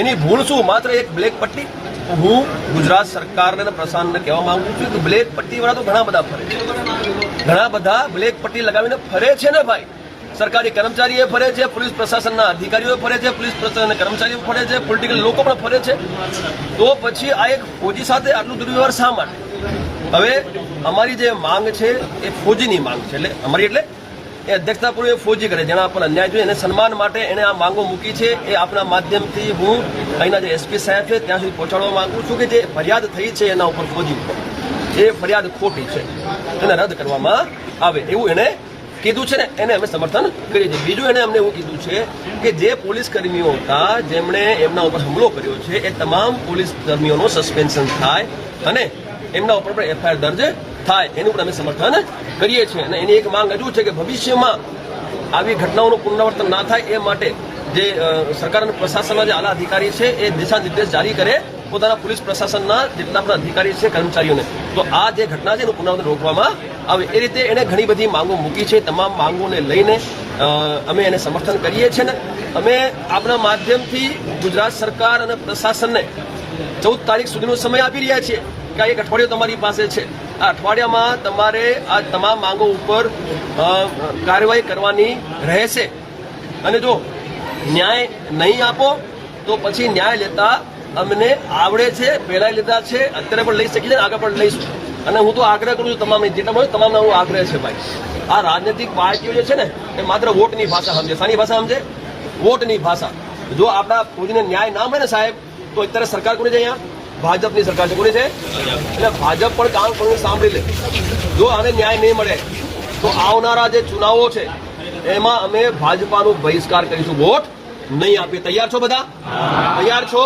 એની ભૂલ શું? માત્ર એક બ્લેક પટ્ટી. હું ગુજરાત સરકારને પ્રશાસનને કહેવા માંગુ છું કે બ્લેક પટ્ટી વાળા તો ઘણા બધા ફરે છે, ઘણા બધા બ્લેક પટ્ટી લગાવીને ફરે છે ને ભાઈ. સરકારી કર્મચારીઓ ફરે છે, પોલીસ પ્રશાસનના અધિકારીઓ ફરે છે, પોલીસ પ્રશાસનના કર્મચારીઓ ફરે છે, પોલિટિકલ લોકો પણ ફરે છે. તો પછી આ એક ફોજી સાથે આટલું દુર્વ્યવહાર શા માટે? હવે અમારી જે માંગ છે એ ફોજીની માંગ છે, એટલે અમારી એટલે એ અધ્યક્ષતાપૂર્વક ફોજી કરે, જેના પર અન્યાય જોઈએ એને સન્માન માટે એને આ માંગો મૂકી છે. એ આપના માધ્યમથી હું અહીંના જે એસપી સાહેબ છે ત્યાં સુધી પહોંચાડવા માંગુ છું કે જે ફરિયાદ થઈ છે એના ઉપર ફોજી ઉપર એ ફરિયાદ ખોટી છે, એને રદ કરવામાં આવે એવું એને કીધું છે ને, એને અમે સમર્થન કરીએ છીએ. બીજું એને અમને એવું કીધું છે કે જે પોલીસ કર્મીઓ હતા જેમણે એમના ઉપર હુમલો કર્યો છે એ તમામ પોલીસ કર્મીઓનો સસ્પેન્શન થાય અને એમના ઉપર પણ એફઆઈઆર દર્જ થાય, એનું પણ અમે સમર્થન કરીએ છીએ. અને એની એક માંગ હજુ છે કે ભવિષ્યમાં આવી ઘટનાઓનું પુનરાવર્તન ના થાય એ માટે જે સરકાર અને પ્રશાસનના જે આલા અધિકારી છે એ દિશા નિર્દેશ જારી કરે પોતાના પોલીસ પ્રશાસનના જેટલા પણ અધિકારી છે કર્મચારીઓને, તો આ જે ઘટના છે એનું પુનરાવર્તન રોકવામાં આવે. એ રીતે એને ઘણી બધી માંગો મૂકી છે. તમામ માંગોને લઈને અમે એને સમર્થન કરીએ છીએ ને અમે આપણા માધ્યમથી ગુજરાત સરકાર અને પ્રશાસનને 14 તારીખ સુધીનો સમય આપી રહ્યા છીએ કે આ એક અઠવાડિયું તમારી પાસે છે. આ અઠવાડિયામાં તમારે આ તમામ માંગો ઉપર કાર્યવાહી કરવાની રહેશે અને જો ન્યાય નહીં આપો તો પછી ન્યાય લેતા અમને આવડે છે, પહેલા લીધા છે, અત્યારે પણ લઈ શકીએ છીએ, આગળ પણ લઈશું. અને હું તો આગ્રહ કરું છું તમામ જેટલા મળે તમામને હું આગ્રહ છે ભાઈ, આ રાજનૈતિક પાર્ટીઓ જે છે ને એ માત્ર વોટની ભાષા સમજે. શાની ભાષા સમજે? વોટની ભાષા. જો આપણા ફોજીને ન્યાય ના મળે ને સાહેબ તો અત્યારે સરકાર કોની છે? અહીંયા ભાજપની સરકાર છે. કોની છે? એટલે ભાજપ પણ કામ કરીને સાંભળી લે. જો આને ન્યાય નહીં મળે તો આવનારા જે ચુનાવો છે એમાં અમે ભાજપાનો બહિષ્કાર કરીશું, વોટ નહીં આપીએ. તૈયાર છો બધા? તૈયાર છો?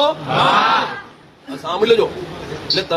સાંભળી લેજો. એટલે તમે